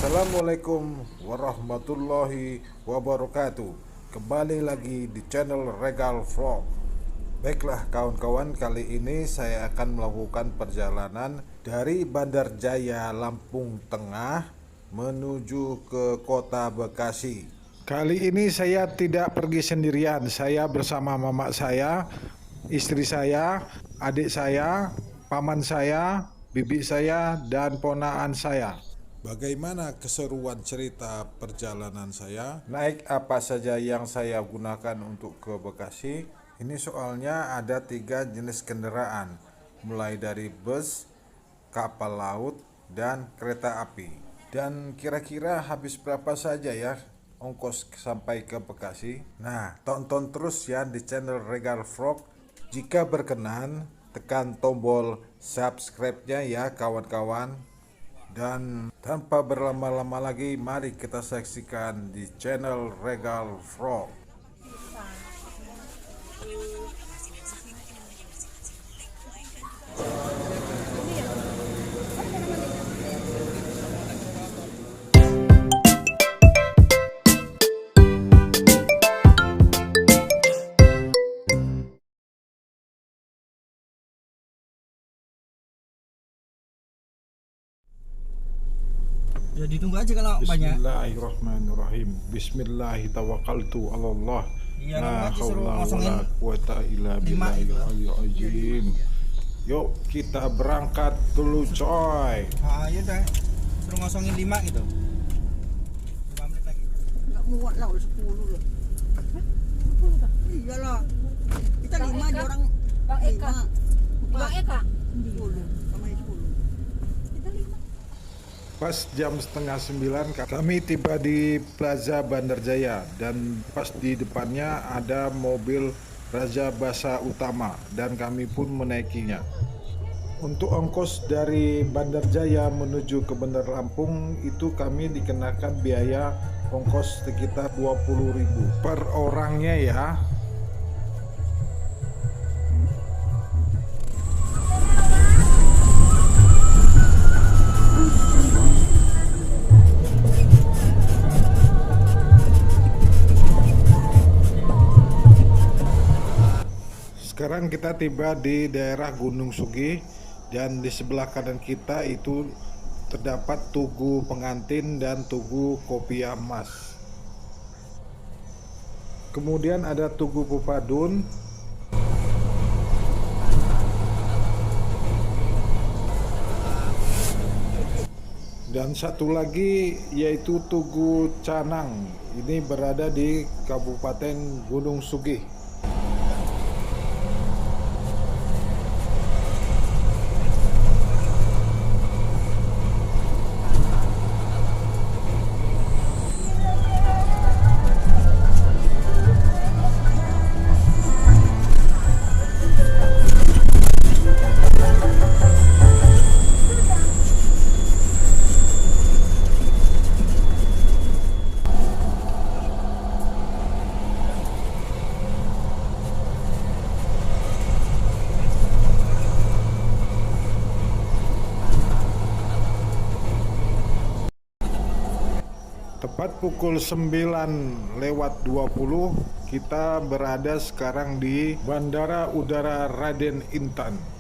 Assalamualaikum warahmatullahi wabarakatuh. Kembali lagi di channel Regal Vlog. Baiklah kawan-kawan, kali ini saya akan melakukan perjalanan dari Bandar Jaya, Lampung Tengah menuju ke kota Bekasi. Kali ini saya tidak pergi sendirian, saya bersama mama saya, istri saya, adik saya, paman saya, bibi saya, dan ponaan saya. Bagaimana keseruan cerita perjalanan saya? Naik apa saja yang saya gunakan untuk ke Bekasi? Ini soalnya ada 3 jenis kendaraan, mulai dari bus, kapal laut, dan kereta api. Dan kira-kira habis berapa saja ya ongkos sampai ke Bekasi? Nah, tonton terus ya di channel Regal Vlog. Jika berkenan, tekan tombol subscribe-nya ya kawan-kawan. Dan tanpa berlama-lama lagi, mari kita saksikan di channel Regal Vlog. Ya ditunggu aja kalau banyak. Bismillahirrahmanirrahim. Bismillahirrahmanirrahim. Iya, La nanti suruh haula ngosongin wala quwata illa 5 itu. billahil azim. Yuk kita berangkat dulu coy. Ayo dah, suruh ngosongin 5 gitu. 5 menit lagi. Nggak muat lah, udah 10 loh. 10 kah? Iyalah. Kita 5, dia orang Bang Eka. 5. Bang Eka. 10, sama 10. Kita 5. Pas jam setengah 9 kami tiba di Plaza Bandar Jaya, dan pas di depannya ada mobil Raja Basa Utama dan kami pun menaikinya. Untuk ongkos dari Bandar Jaya menuju ke Bandar Lampung itu kami dikenakan biaya ongkos sekitar 20.000 per orangnya ya. Sekarang kita tiba di daerah Gunung Sugih, dan di sebelah kanan kita itu terdapat Tugu Pengantin dan Tugu Kopiah Emas. Kemudian ada Tugu Pupadun. Dan satu lagi yaitu Tugu Canang. Ini berada di Kabupaten Gunung Sugih. Tepat pukul 9:20 kita berada sekarang di Bandara Udara Raden Intan.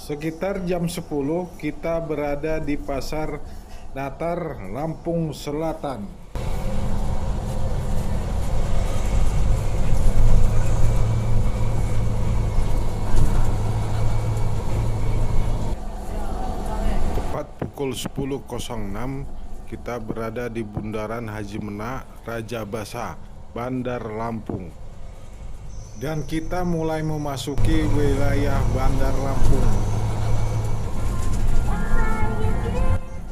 Sekitar jam 10 kita berada di Pasar Natar, Lampung Selatan. Tepat pukul 10.06 kita berada di Bundaran Haji Menak, Raja Basa, Bandar Lampung. Dan kita mulai memasuki wilayah Bandar Lampung.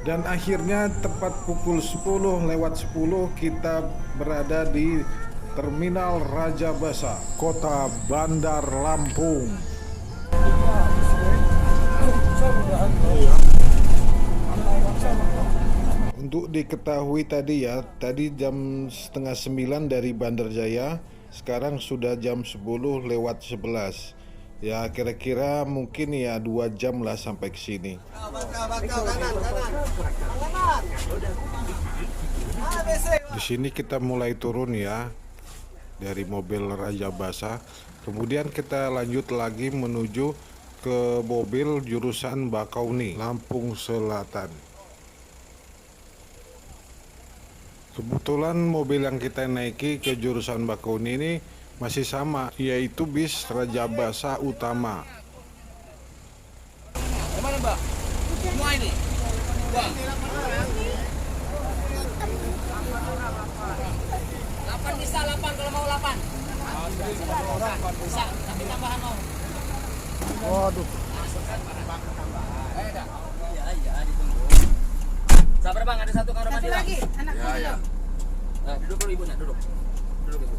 Dan akhirnya tepat pukul 10:10 kita berada di Terminal Raja Basa, Kota Bandar Lampung. Untuk diketahui tadi ya, tadi jam setengah 9 dari Bandar Jaya, sekarang sudah jam 10 lewat 11. Ya kira-kira mungkin ya 2 jam lah sampai ke sini. Di sini kita mulai turun ya dari mobil Raja Basa. Kemudian kita lanjut lagi menuju ke mobil jurusan Bakauni, Lampung Selatan. Kebetulan mobil yang kita naiki ke jurusan Bakauni ini masih sama, yaitu bis Raja Basa Utama. Mana Mbak? Semua ini? Mbak? 8 bisa 8 kalau mau 8. Bisa, tapi tambahan mau. Waduh. Iya, ditunggu. Sabar Bang, ada satu kamar mandi lagi. Anak ya. Nah, duduk dulu ibunya, duduk. Duduk ibu.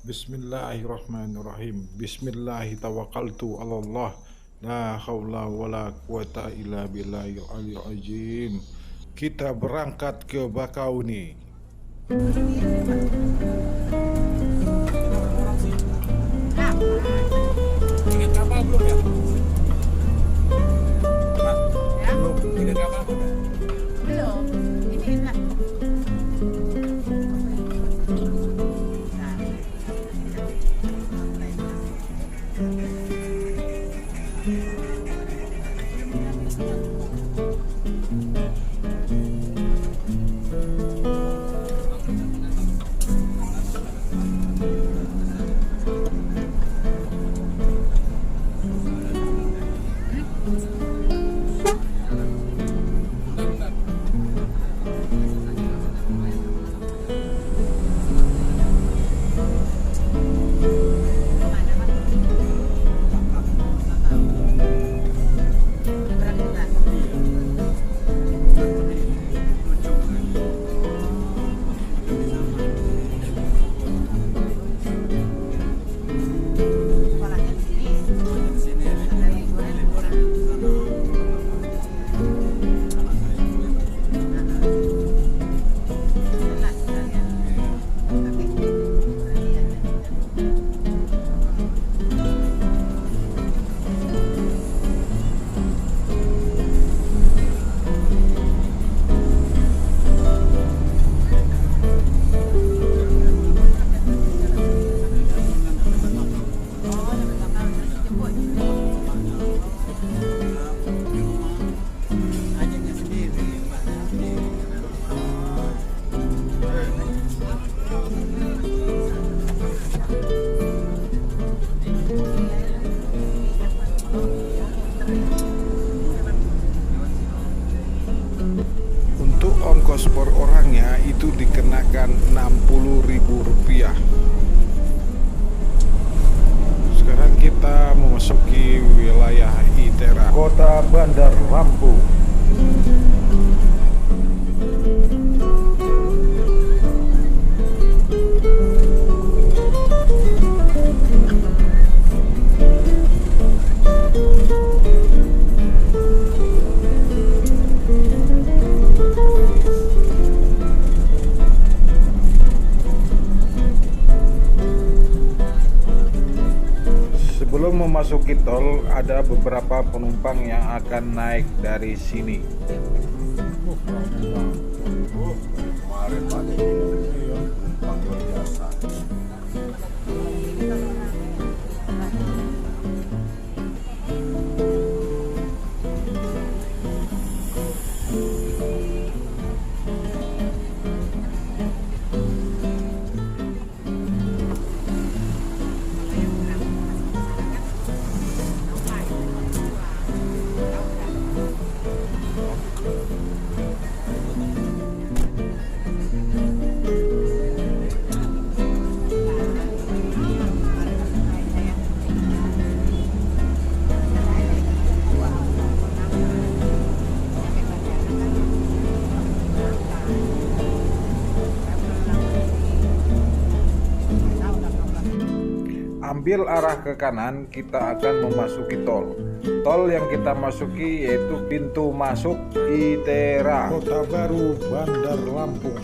Bismillahirrahmanirrahim. Bismillahirrahmanirrahim. Allah. La haula wala quwata illa billahil aliyil azim. Kita berangkat ke Bakauni. Tiket kapal belum ya? Pak, belum. Tiket kapal belum ya? Belum. Ini enak. Untuk ongkos per orangnya itu dikenakan Rp60.000. Sekarang kita memasuki wilayah Itera, Kota Bandar Lampung. Sebelum memasuki tol, ada beberapa penumpang yang akan naik dari sini. Kemarin pakai ini panggil biasa. ambil arah ke kanan, kita akan memasuki tol. Tol yang kita masuki yaitu pintu masuk ITERA, Kota Baru, Bandar Lampung.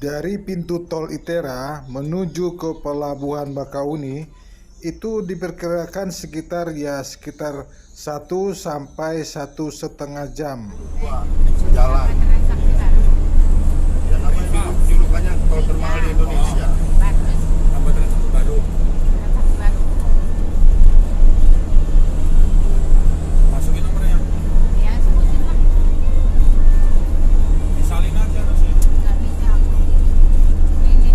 Dari pintu tol ITERA menuju ke pelabuhan Bakauni itu diperkirakan sekitar 1 sampai 1,5 jam. Sejalan. Ya namanya julukannya tol termahal di Indonesia. Tambatan satu baru. Masukin nomornya. Ya, sebutin lah. Disalin aja harusnya. Nggak bisa aku. Ini.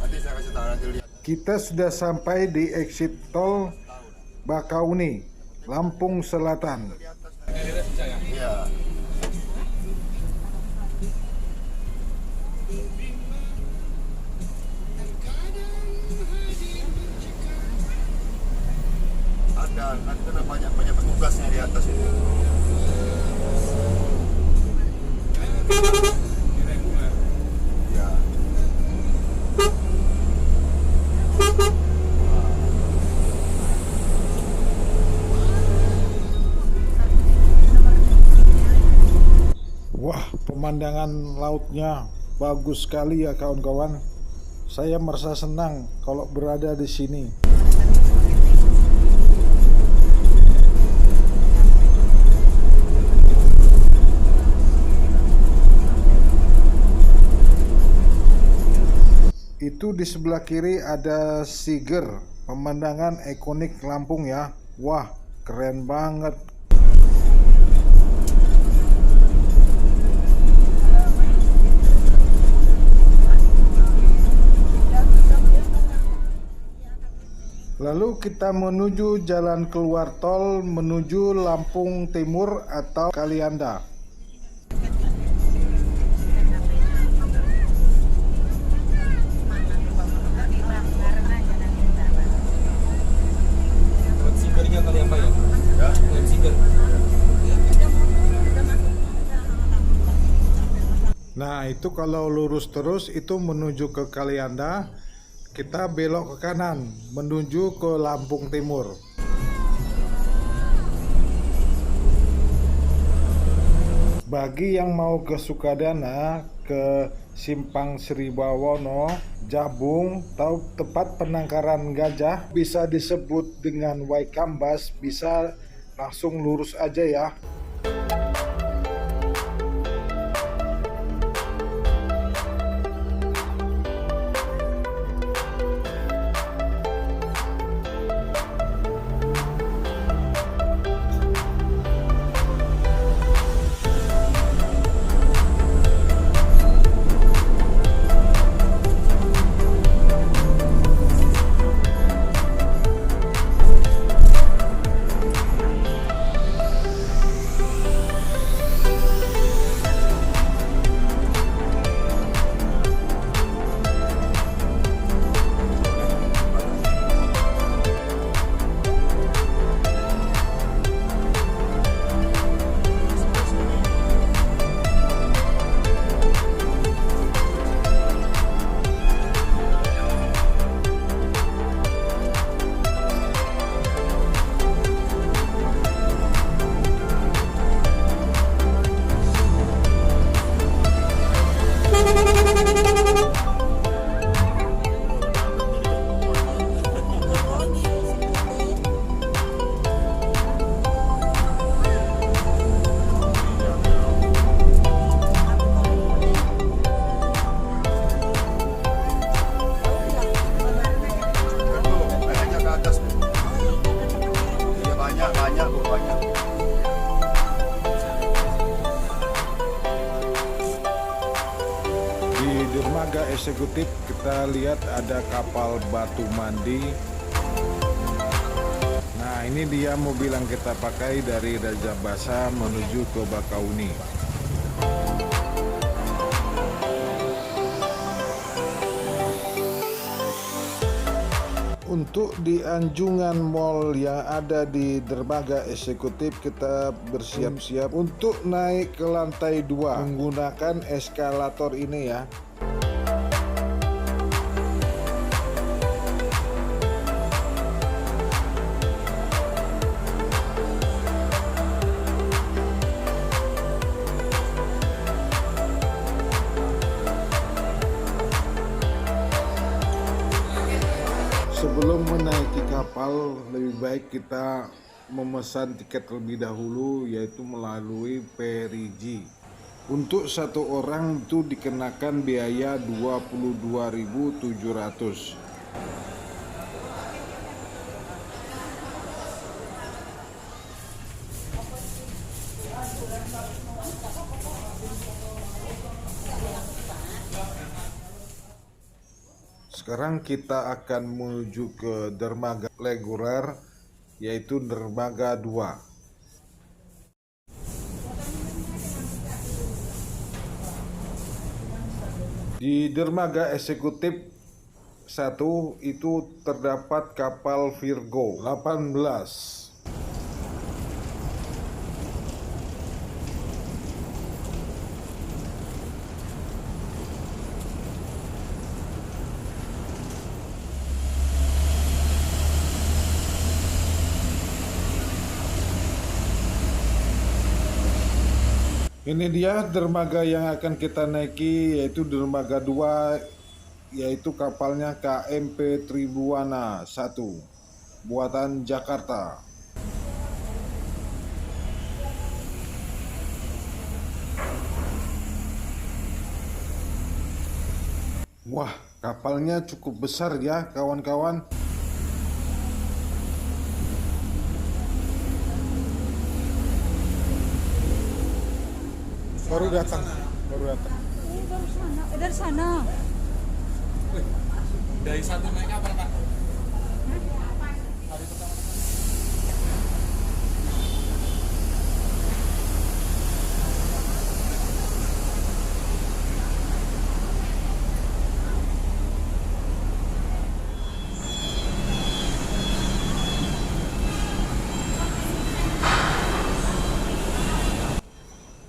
Nanti saya kasih tahu, nanti lihat. Kita sudah sampai di exit tol Bakauni, Lampung Selatan. Iya. Ada, nanti ada banyak petugasnya di atas itu. Ya. Wah, pemandangan lautnya bagus sekali ya kawan-kawan. Saya merasa senang kalau berada di sini. Itu di sebelah kiri ada Siger, pemandangan ikonik Lampung ya. Wah, keren banget. Lalu kita menuju jalan keluar tol menuju Lampung Timur atau Kalianda. Lewat Sigernya kali apa ya? Ya. Lewat Siger. Nah, itu kalau lurus terus itu menuju ke Kalianda. Kita belok ke kanan menuju ke Lampung Timur. Bagi yang mau ke Sukadana, ke Simpang Sribawono, Jabung, atau tempat penangkaran gajah bisa disebut dengan Waikambas, bisa langsung lurus aja ya. eksekutif kita lihat ada kapal batu mandi. Nah, ini dia mobil yang kita pakai dari Raja Basa menuju ke Bakauni. Untuk di anjungan mall yang ada di dermaga eksekutif, kita bersiap-siap untuk naik ke lantai 2 menggunakan eskalator ini ya. Sebelum menaiki kapal, lebih baik kita memesan tiket terlebih dahulu, yaitu melalui Perigi. Untuk satu orang itu dikenakan biaya 22.700. Sekarang kita akan menuju ke dermaga reguler, yaitu dermaga 2. Di dermaga eksekutif 1 itu terdapat kapal Virgo 18. Ini dia dermaga yang akan kita naiki, yaitu dermaga 2, yaitu kapalnya KMP Tribuana 1 buatan Jakarta. Wah, kapalnya cukup besar ya kawan-kawan. Baru datang. Dari sana. Dari satu naik kapal, Pak.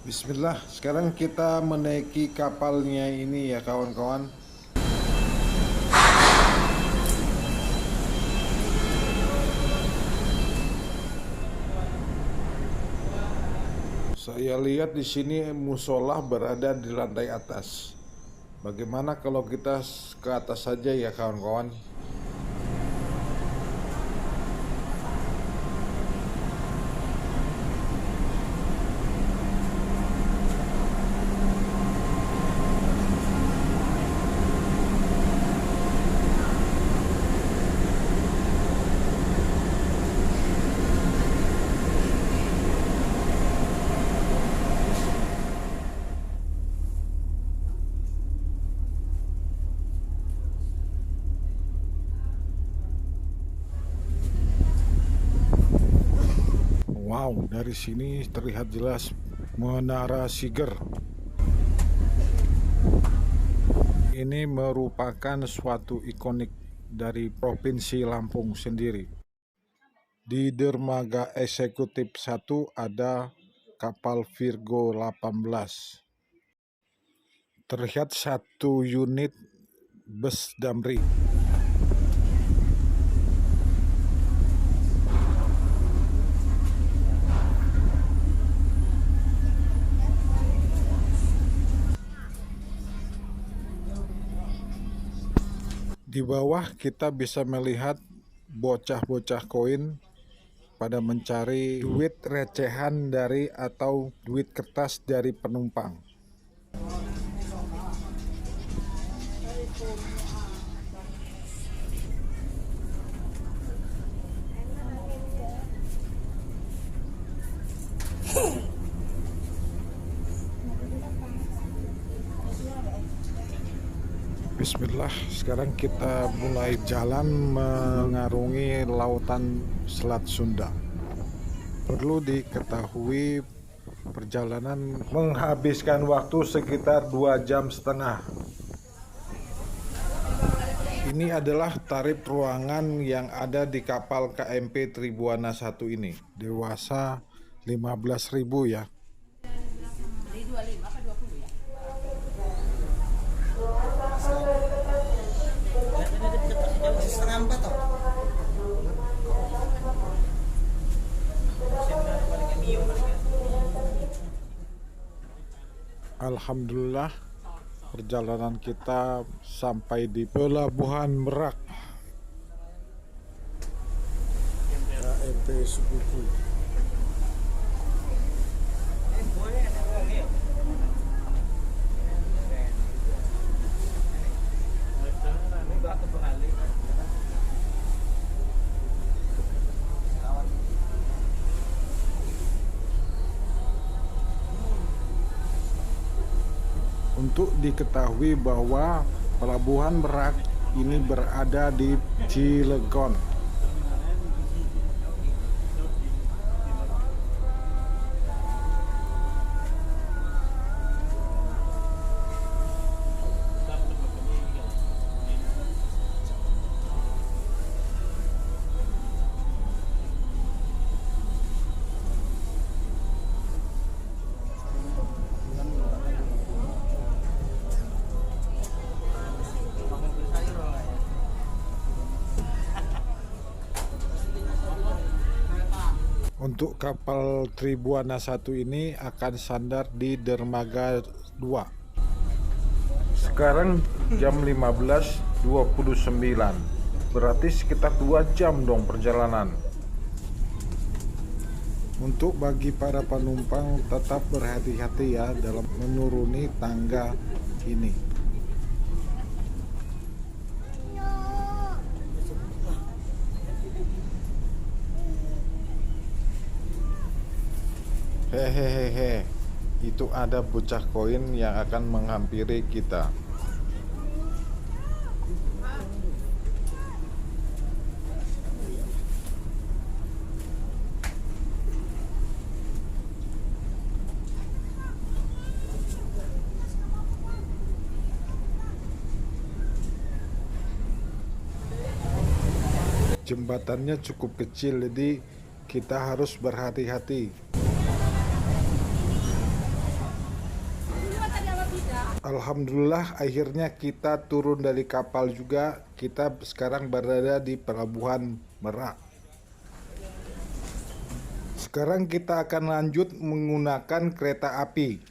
Bismillah, sekarang kita menaiki kapalnya ini ya kawan-kawan. Saya lihat di sini musola berada di lantai atas. Bagaimana kalau kita ke atas saja ya kawan-kawan? Wow, dari sini terlihat jelas Menara Siger. Ini merupakan suatu ikonik dari Provinsi Lampung sendiri. Di dermaga eksekutif 1 ada kapal Virgo 18. Terlihat satu unit bus Damri. Di bawah kita bisa melihat bocah-bocah koin pada mencari duit recehan dari atau duit kertas dari penumpang. Bismillah, sekarang kita mulai jalan mengarungi lautan Selat Sunda. Perlu diketahui perjalanan menghabiskan waktu sekitar 2,5 jam. Ini adalah tarif ruangan yang ada di kapal KMP Tribuana 1 ini. Dewasa 15.000 ya. Alhamdulillah, perjalanan kita sampai di Pelabuhan Merak KMP Subuku. Untuk diketahui bahwa Pelabuhan Merak ini berada di Cilegon. Untuk kapal Tribuana 1 ini akan sandar di dermaga 2. Sekarang jam 15.29. Berarti sekitar 2 jam dong perjalanan. Untuk bagi para penumpang tetap berhati-hati ya dalam menuruni tangga ini. Hehehe, itu ada bocah koin yang akan menghampiri kita. Jembatannya cukup kecil, jadi kita harus berhati-hati. Alhamdulillah, akhirnya kita turun dari kapal juga. Kita sekarang berada di Pelabuhan Merak. Sekarang kita akan lanjut menggunakan kereta api.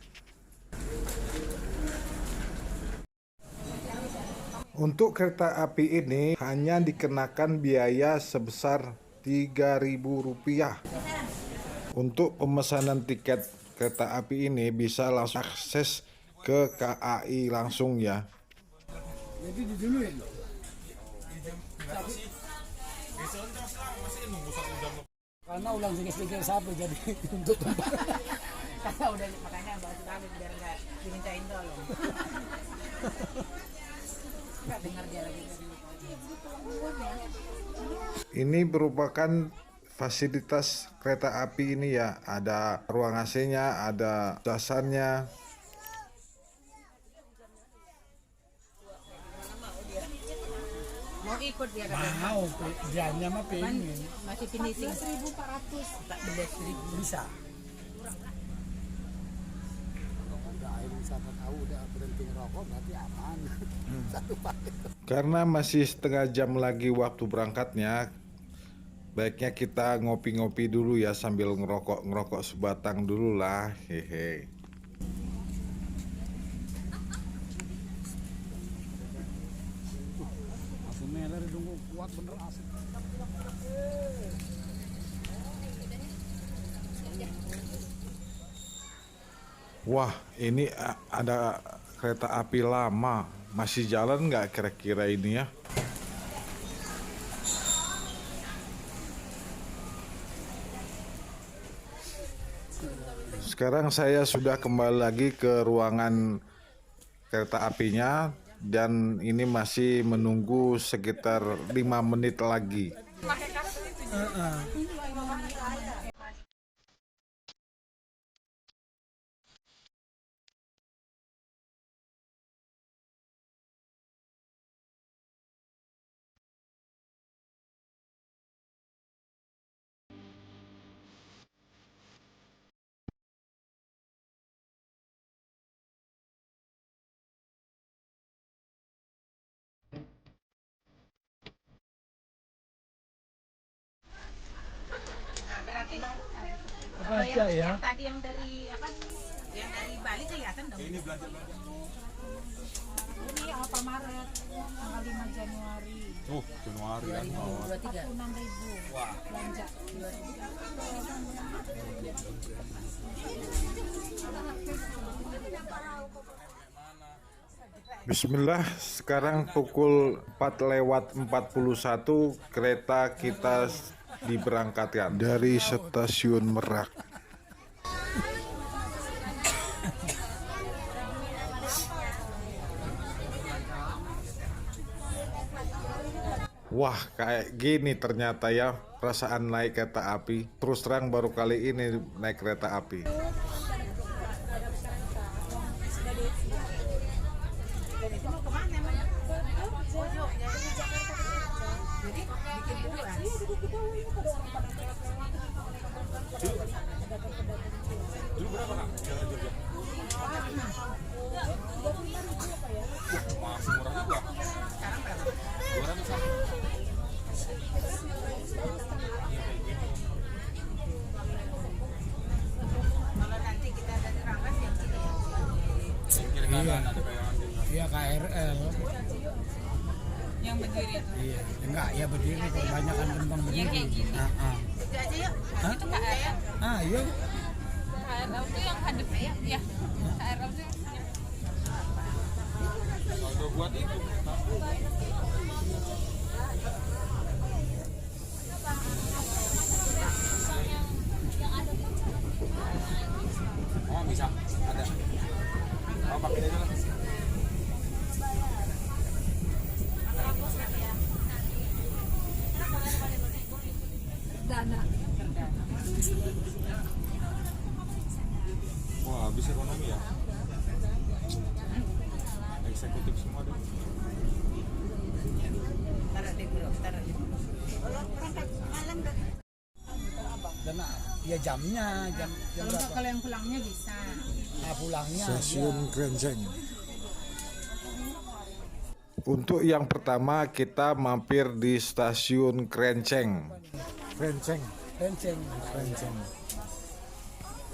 Untuk kereta api ini hanya dikenakan biaya sebesar Rp3.000. Untuk pemesanan tiket kereta api ini bisa langsung akses ke KAI langsung ya. Jadi diduluin. Karena ulang sedikit siapa jadi untuk tempat. Karena udah makanya bahas kami biar nggak dimintain tolong. Nggak dengar dia lagi. Ini merupakan fasilitas kereta api ini ya. Ada ruang AC-nya, ada dasarnya. Mau ikut dia katanya. Mau, dianya mah pengen. Masih finishing 14.400. 14.000 Bisa. Udah air wisata tahu udah berhenti ngerokok berarti aman. Satu paket. Karena masih setengah jam lagi waktu berangkatnya, baiknya kita ngopi-ngopi dulu ya sambil ngerokok sebatang dulu lah. Hehe. Meler dulu kuat bener asik. Wah, ini ada kereta api lama. Masih jalan nggak kira-kira ini ya? Sekarang saya sudah kembali lagi ke ruangan kereta apinya. dan ini masih menunggu sekitar 5 menit lagi. Apa aja ya? Tadi yang dari apa? Yang dari Bali kelihatan dong. Ini belanja. Ini apa Maret? Tanggal 5 Januari. Januari 46.000. Wah. Belanja. Bismillah, sekarang pukul 4:41 kereta kita diberangkatkan dari stasiun Merak. Wah, kayak gini ternyata ya perasaan naik kereta api. Terus terang baru kali ini naik kereta api. Iya KRL. Yang berdiri. Iya, enggak ya berdiri, kebanyakan penumpang berdiri. Kayak gini. Itu aja yuk. Hah? Itu KRL. Iya. KRL itu yang hadap ya. Iya. KRL itu yang buat itu. Oh bisa, ada. Oh pakai aja lah. Dana. Wah habis ekonomi ya. Eksekutif semua deh. Taruh di bro, taruh di bro. Dan ya jamnya, jam berapa? Kalau yang pulangnya bisa. Nah, pulangnya Stasiun ya. Krenceng. Untuk yang pertama kita mampir di stasiun Krenceng. Renceng.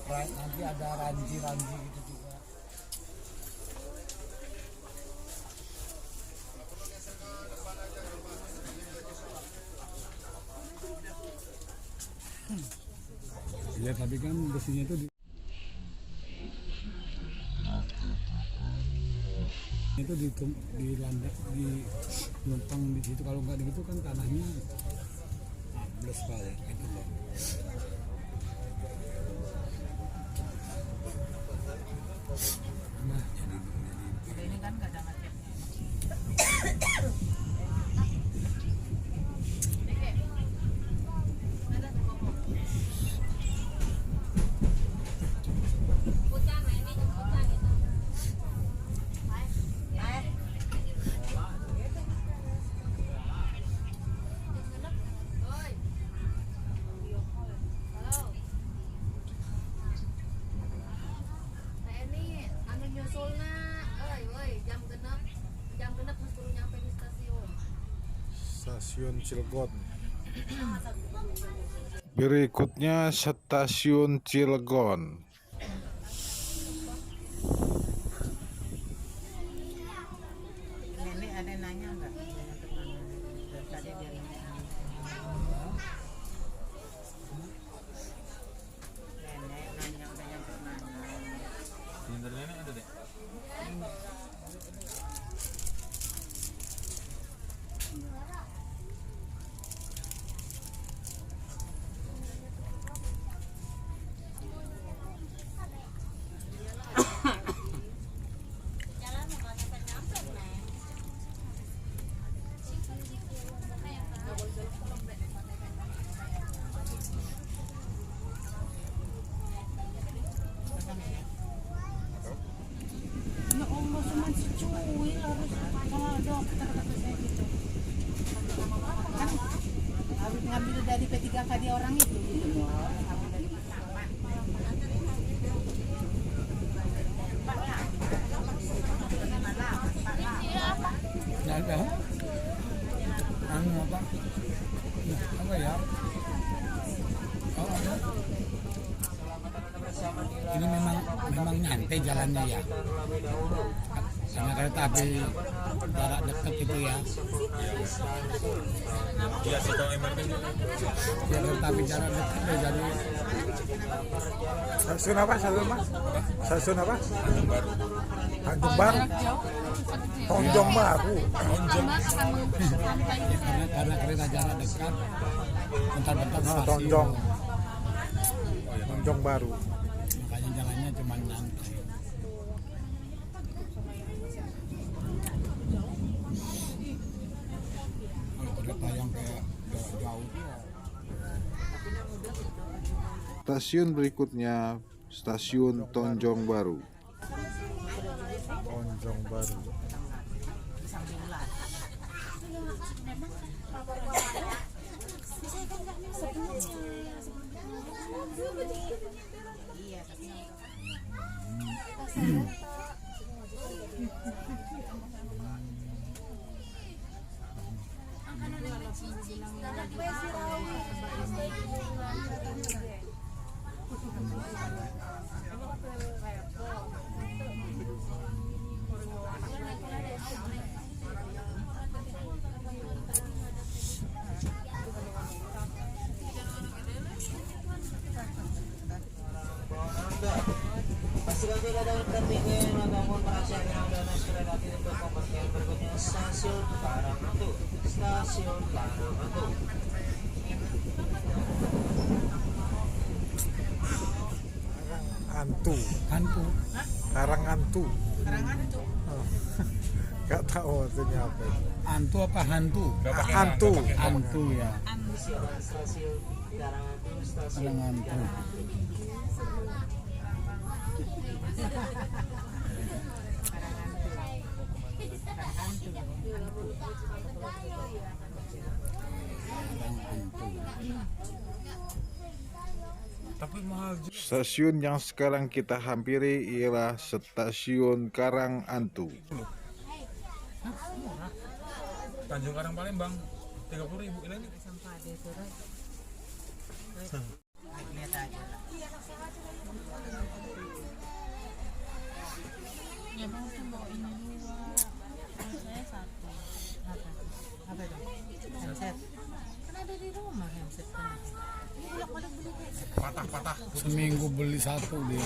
Nanti ada ranji-ranji gitu juga. Ya tapi kan besinya itu di landak di numpang di situ, kalau nggak gitu kan tanahnya ambles kali gitu loh. Nah jadi Ini kan nggak ada macetnya. Stasiun Cilegon. Berikutnya stasiun Cilegon. Nenek ada nanya nggak? Tadi dari nenek nanya udah nyampe mana? Yang dari nenek ada deh. sampai 3 kali orang itu gitu loh. Sampai dari pertama. Nggak ada. Anu apa? Apa ya? Oh, ada. Ini memang nyantai jalannya ya. Karena kereta api jarak dekat itu ya. Iya sih kalau MRT Ya kereta api jarak dekat ya jadi Stasiun apa? Stasiun apa? Tanjung Baru. Tonjong Baru. ya, karena kereta jarak dekat bentar-bentar Nah, stasiun. Tonjong Baru. Makanya jalannya cuma nyantai. Kalau kereta yang kayak jauh tuh Stasiun berikutnya Stasiun Tonjong Baru. Tonjong Baru. Pastikan tidak ada tertinggal ataupun merasa dana relatif untuk pemberhentian berikutnya stasiun Parangatu. Stasiun Parangatu. Antu. hantu. Karangantu. Karangantu. Gak tahu artinya apa. Hantu apa hantu? Antu. Hantu ya. Persiapan stasiun Parangatu. Stasiun Orang hantu. Stasiun yang sekarang kita hampiri ialah Stasiun Karangantu. Tanjung Karang Palembang 30.000 ini. Lihat aja lah. Ya bang, saya bawa ini dua. Kalau saya satu. Apa itu? Handset. Kan ada di rumah handset kan. Ini bolak-balik beli handset. Patah-patah. Seminggu beli satu dia.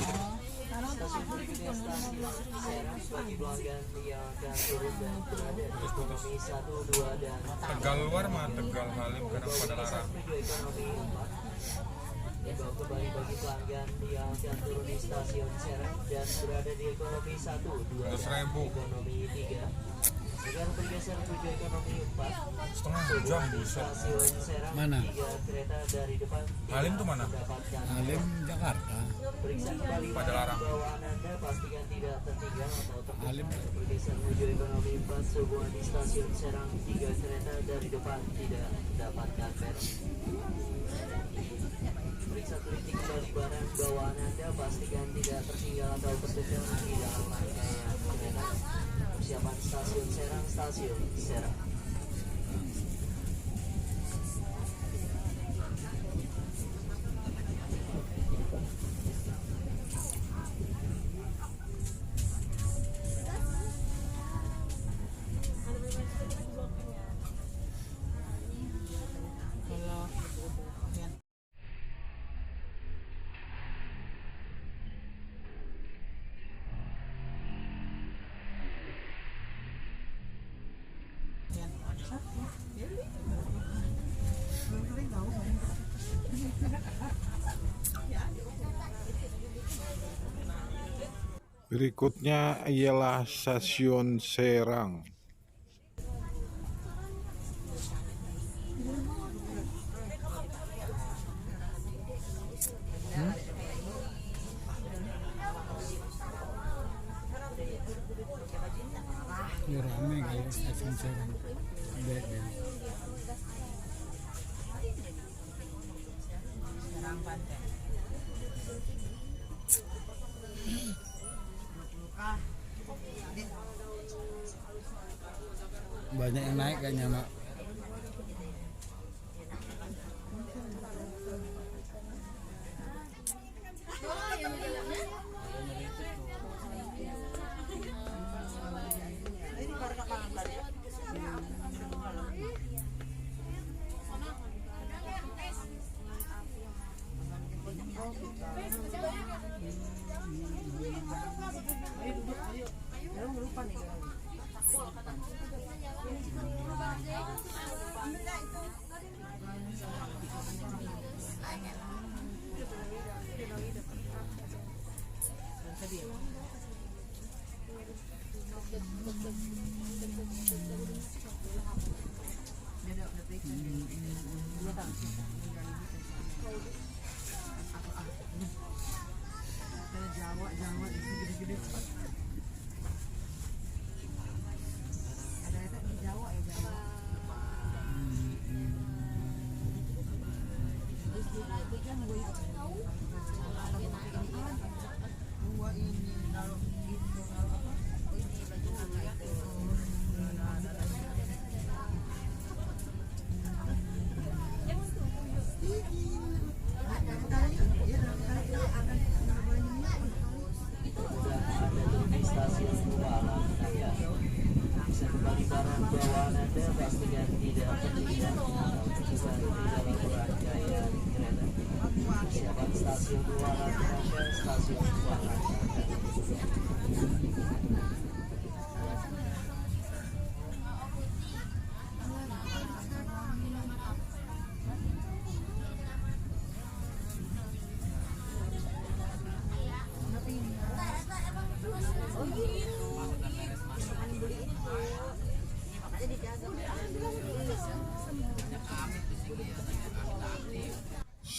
Karena untuk aku itu Serang sebagai pelanggan yang akan turun dan berada di ekonomi 1, 2 dan Tegal luar mah Tegal Halim kadang pada larang. tujuh ekonomi 4. Dibawa kembali bagi pelanggan yang akan turun di stasiun Serang dan berada di ekonomi 1, 2 dan 100.000. ekonomi 3. Sekarang bergeser menuju ekonomi 4. Setengah jam buset. Stasiun Serang Mana? 3 kereta dari depan Halim tuh mana? mendapatkan Halim Jakarta. periksa kembali Pada larang. bawaan Anda, pastikan tidak tertinggal atau Halim. bergeser menuju ekonomi 4 sehubungan di stasiun Serang 3 kereta dari depan tidak mendapatkan peron. Periksa teliti kembali barang bawaan Anda, pastikan tidak tertinggal atau tertinggal di dalam rangkaian kereta. Persiapan stasiun Serang. Berikutnya ialah Stasiun Serang. Ini rame kalau stasiun Serang. Ada. pantai. Banyak yang naik kayaknya, Mak.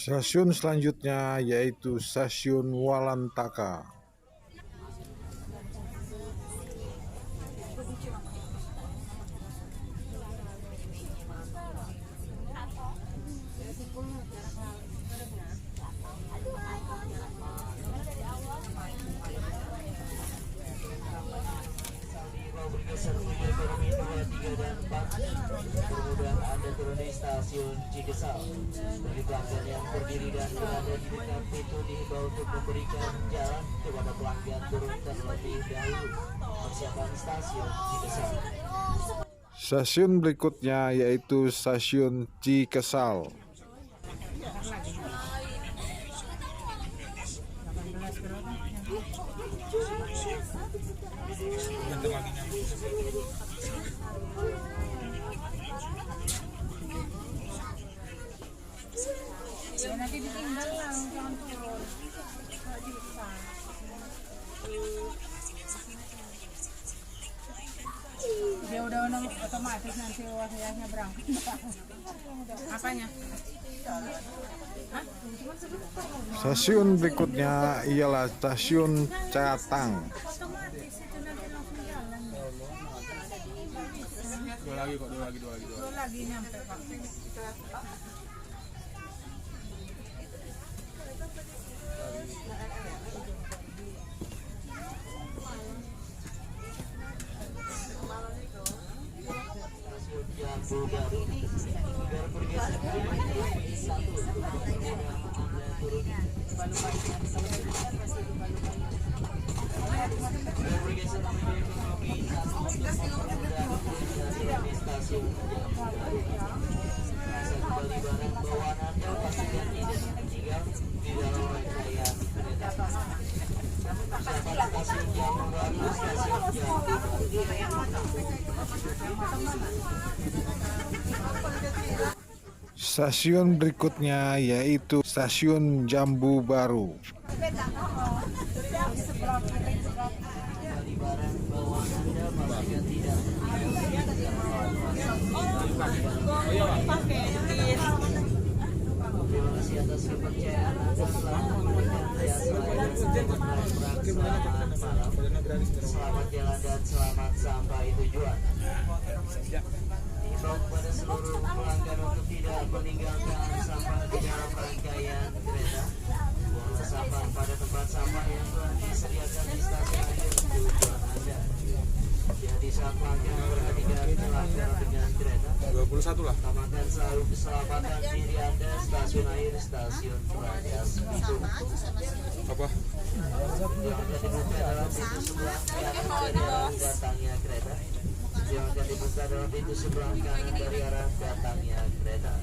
Stasiun selanjutnya yaitu Stasiun Walantaka. Kemudian Anda turun di stasiun Cigesal. Bagi pelanggan yang berdiri dan berada di dekat pintu dihimbau untuk memberikan jalan kepada pelanggan turun terlebih dahulu. Persiapan stasiun Cigesal. Stasiun berikutnya yaitu Stasiun Cikesal. Ya nanti ditinggal lah, jangan turun. Nggak bisa. Dia udah otomatis nanti wasiyahnya berangkat. Apanya? Hah? Stasiun berikutnya ialah Stasiun Catang. Otomatis itu nanti langsung jalan. Dua lagi nyampe Pak. Stasiun berikutnya yaitu Stasiun Jambu Baru. Selamat jalan dan selamat sampai tujuan. Himbau kepada seluruh pelanggan untuk tidak meninggalkan sampah di dalam rangkaian kereta. rumah yang telah disediakan di stasiun akhir tujuan Anda. Jadi saat pelanggan berhadiah melanggar dengan kereta 21 lah. utamakan selalu keselamatan diri Anda. Stasiun akhir stasiun Rangkas Bitung. Apa? Yang akan dibuka adalah pintu sebelah kanan dari arah datangnya kereta. Yang akan dibuka adalah pintu sebelah kanan dari arah datangnya kereta.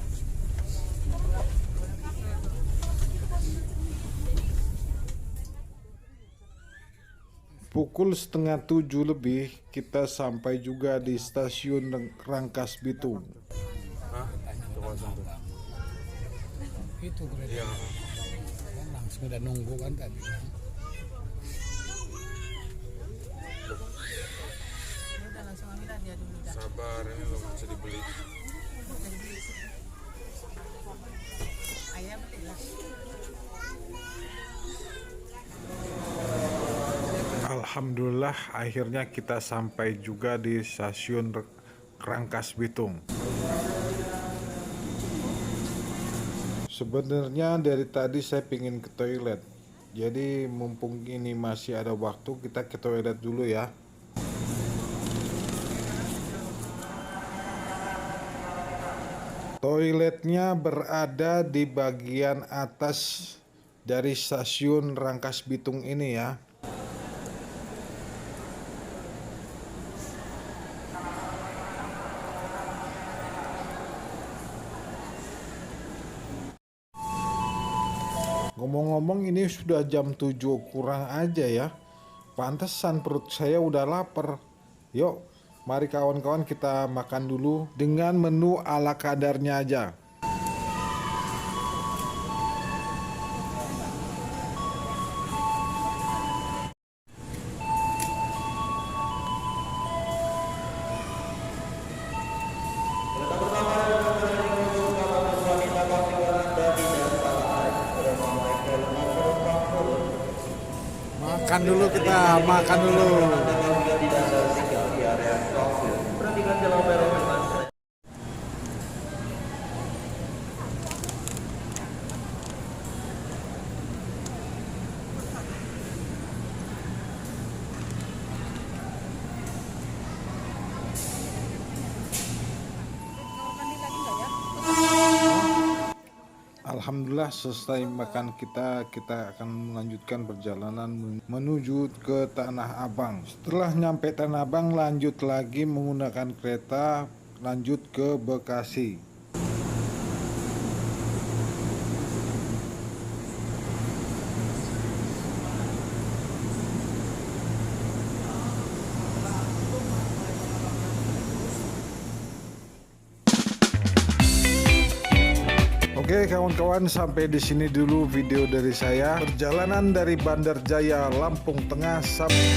Pukul 6:30 lebih kita sampai juga di stasiun Rangkas Bitung. Itu kereta. Kan langsung udah nunggu kan tadi. Udah langsung ambil dia dulu dah. Sabar, ini belum bisa dibeli. Ayah belilah. Alhamdulillah akhirnya kita sampai juga di stasiun Rangkas Bitung. Sebenarnya dari tadi saya pingin ke toilet. Jadi mumpung ini masih ada waktu, kita ke toilet dulu ya. Toiletnya berada di bagian atas dari stasiun Rangkas Bitung ini ya. Ngomong-ngomong ini sudah jam 7 kurang aja ya. Pantesan perut saya udah lapar. Yuk, mari kawan-kawan kita makan dulu dengan menu ala kadarnya aja. Makan dulu kita, makan dulu. Alhamdulillah selesai makan kita akan melanjutkan perjalanan menuju ke Tanah Abang. Setelah nyampe Tanah Abang lanjut lagi menggunakan kereta lanjut ke Bekasi. Oke kawan-kawan, sampai di sini dulu video dari saya. Perjalanan dari Bandar Jaya, Lampung Tengah sampai